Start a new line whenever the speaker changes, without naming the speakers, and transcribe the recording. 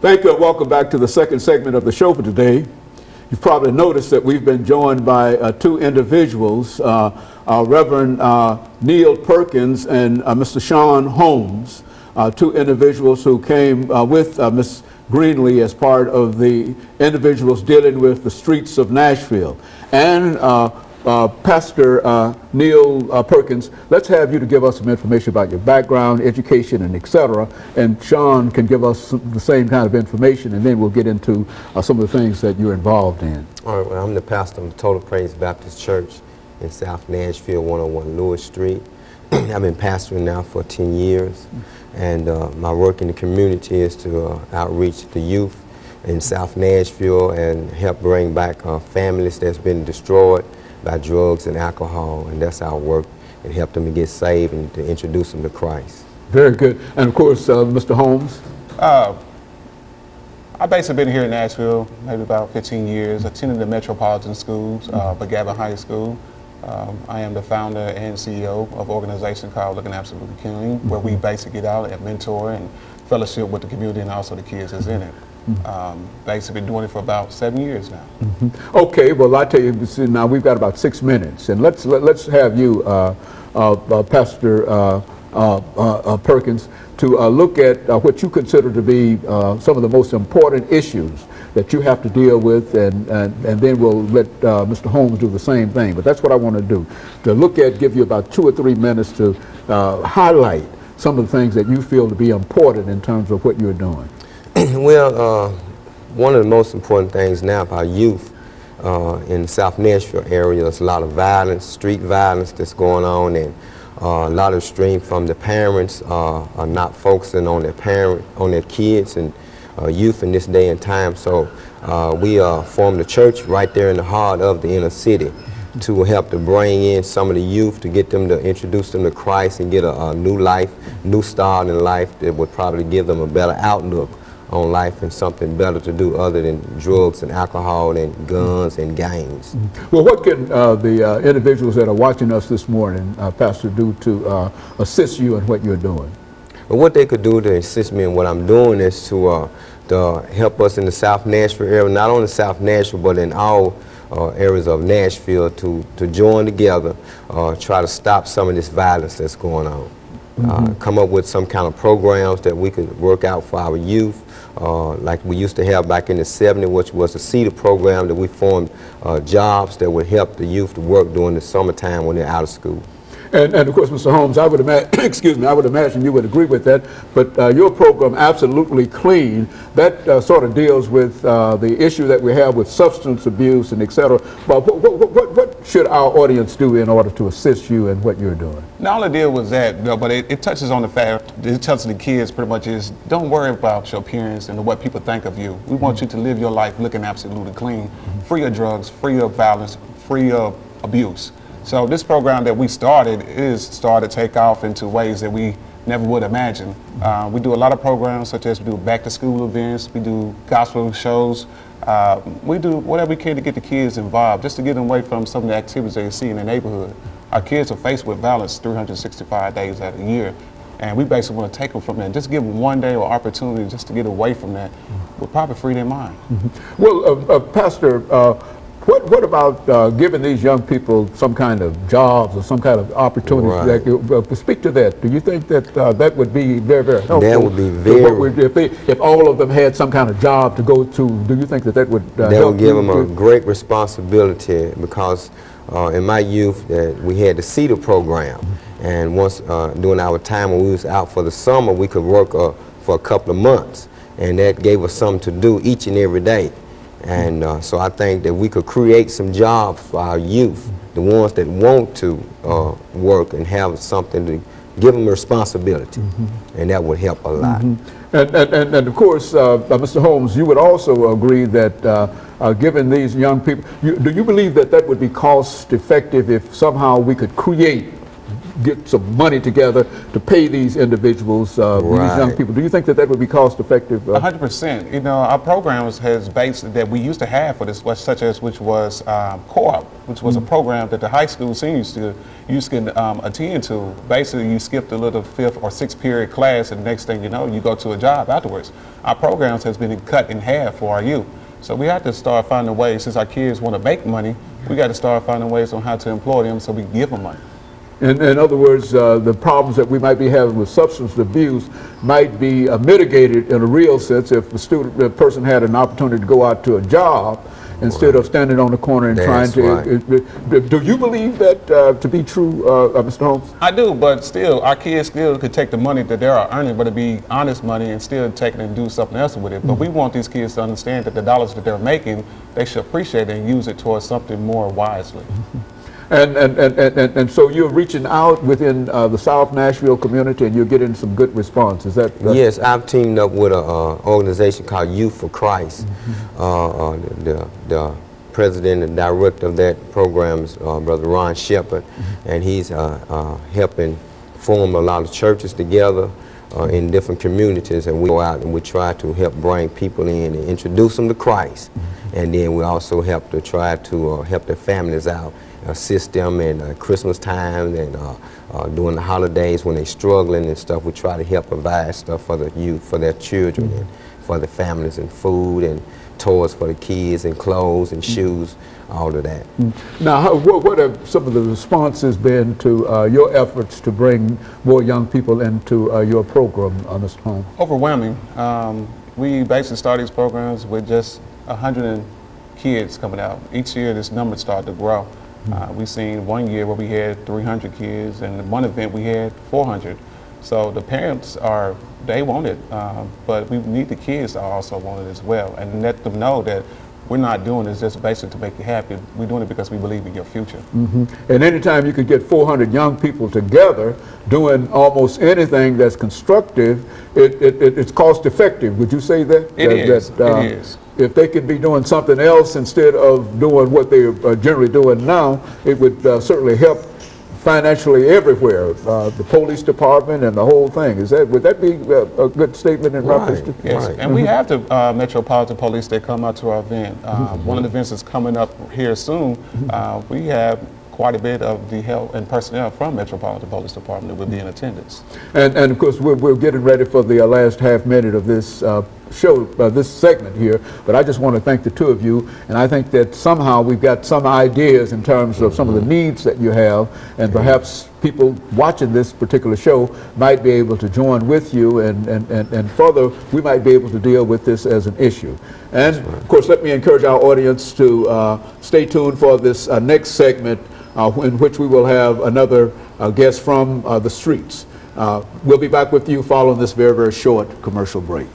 Thank you and welcome back to the second segment of the show for today. You've probably noticed that we've been joined by two individuals, Reverend Neil Perkins and Mr. SHolmes, two individuals who came with Ms. Greenlee as part of the individuals dealing with the streets of Nashville. And Pastor Neil Perkins, let's have you to give us some information about your background, education, and etc. And Sean can give us the same kind of information, and then we'll get into some of the things that you're involved in.
All right, well, I'm the pastor of Total Praise Baptist Church in South Nashville, 101 Lewis Street. I've been pastoring now for 10 years, and my work in the community is to outreach the youth in South Nashville and help bring back families that's been destroyed by drugs and alcohol, and that's our work, and help them to get saved and to introduce them to Christ. Very good.
And of course, Mr. Holmes?
I've basically been here in Nashville maybe about 15 years, attended the metropolitan schools, Gavin High School. I am the founder and CEO of an organization called Looking Absolutely Clean, where we basically get out and mentor and fellowship with the community and also the kids that's in it. Basically been doing it for about 7 years now.
Okay, well, I tell you, now we've got about 6 minutes, and let's have you, Pastor Perkins, to look at what you consider to be some of the most important issues that you have to deal with, and then we'll let Mr. Holmes do the same thing. But that's what I want to do, to look at, give you about 2 or 3 minutes to highlight some of the things that you feel to be important in terms of what you're doing.
Well, one of the most important things now for our youth in the South Nashville area, there's a lot of violence, street violence that's going on, and a lot of strain from the parents are not focusing on their kids and youth in this day and time. So we formed a church right there in the heart of the inner city to help to bring in some of the youth, to get them to introduce them to Christ and get a new life, new start in life that would probably give them a better outlook on life and something better to do other than drugs and alcohol and guns and gangs.
Well, what can the individuals that are watching us this morning, Pastor, do to assist you in what you're doing?
Well, what they could do to assist me in what I'm doing is to help us in the South Nashville area, not only South Nashville, but in all areas of Nashville, to join together, try to stop some of this violence that's going on. Come up with some kind of programs that we could work out for our youth, like we used to have back in the 70s, which was the CEDAR program, that we formed jobs that would help the youth to work during the summertime when they're out of school.
And of course, Mr. Holmes, I would imagine, excuse me, I would imagine you would agree with that, but your program, Absolutely Clean, that sort of deals with the issue that we have with substance abuse and et cetera. But what should our audience do in order to assist you in what you're doing?
Not only deal with that, but it touches on the fact, it tells the kids pretty much is, don't worry about your appearance and what people think of you. We want you to live your life looking absolutely clean, free of drugs, free of violence, free of abuse. So this program that we started to take off into ways that we never would imagine. We do a lot of programs, such as we do back to school events, we do gospel shows, we do whatever we can to get the kids involved, just to get them away from some of the activities they see in the neighborhood. Our kids are faced with violence 365 days out of the year, and we basically want to take them from that. Just give them one day or opportunity just to get away from that. We'll probably free their mind.
Well, Pastor, what about giving these young people some kind of jobs or some kind of opportunities?
Right.
Speak to that. Do you think that that would be very, very helpful?
That would be very...
If all of them had some kind of job to go to, do you think that would help?
That would give them a great responsibility, because in my youth we had the CEDAR program, and once during our time when we was out for the summer, we could work for a couple of months, and that gave us something to do each and every day. And so I think that we could create some jobs for our youth, the ones that want to work and have something to give them responsibility, and that would help a lot.
And of course, Mr. Holmes, you would also agree that given these young people, do you believe that that would be cost effective if somehow we could create get some money together to pay these individuals, these young
Right.
people. Do you think that that would be cost effective?
100%. You know, our programs has based that we used to have for this, such as which was co-op, which was a program that the high school seniors used to attend to. Basically, you skipped a little 5th or 6th period class, and the next thing you know, you go to a job afterwards. Our programs has been cut in half for our youth. So we have to start finding ways, since our kids want to make money, we got to start finding ways on how to employ them so we can give them money.
In other words, the problems that we might be having with substance abuse might be mitigated in a real sense if the person had an opportunity to go out to a job instead of standing on the corner and trying to. Do you believe that to be true, Mr. Holmes?
I do, but still, our kids still could take the money that they are earning, but it be honest money, and still take it and do something else with it. But we want these kids to understand that the dollars that they're making, they should appreciate it and use it towards something more wisely.
And so you're reaching out within the South Nashville community, and you're getting some good response. Is that?
Yes, I've teamed up with an organization called Youth for Christ. The president and director of that program is Brother Ron Shepard, and he's helping form a lot of churches together in different communities, and we go out and we try to help bring people in and introduce them to Christ. And then we also help to try to help their families out, assist them in Christmas time and during the holidays when they're struggling and stuff. We try to help provide stuff for the youth, for their children, and for the families, and food and toys for the kids, and clothes and shoes, all of that.
Now, what have some of the responses been to your efforts to bring more young people into your program, Mr. Holmes?
Overwhelming. We basically start these programs with just 100 kids coming out. Each year this number started to grow. We've seen one year where we had 300 kids, and one event we had 400. So the parents they want it, but we need the kids to also want it as well, and let them know that we're not doing this just basically to make you happy. We're doing it because we believe in your future.
And anytime you could get 400 young people together doing almost anything that's constructive, it's cost effective. Would you say that?
It is.
If they could be doing something else instead of doing what they are generally doing now, it would certainly help financially everywhere, the police department and the whole thing. Would that be a good statement in reference to?
Yes, and we have the Metropolitan Police that come out to our event. One of the events that's coming up here soon. We have quite a bit of the help and personnel from Metropolitan Police Department that will be in attendance.
And of course, we're getting ready for the last half minute of this show, this segment here, but I just want to thank the two of you, and I think that somehow we've got some ideas in terms of some of the needs that you have, and perhaps people watching this particular show might be able to join with you, and further, we might be able to deal with this as an issue. And of course, let me encourage our audience to stay tuned for this next segment, in which we will have another guest from the streets. We'll be back with you following this very, very short commercial break.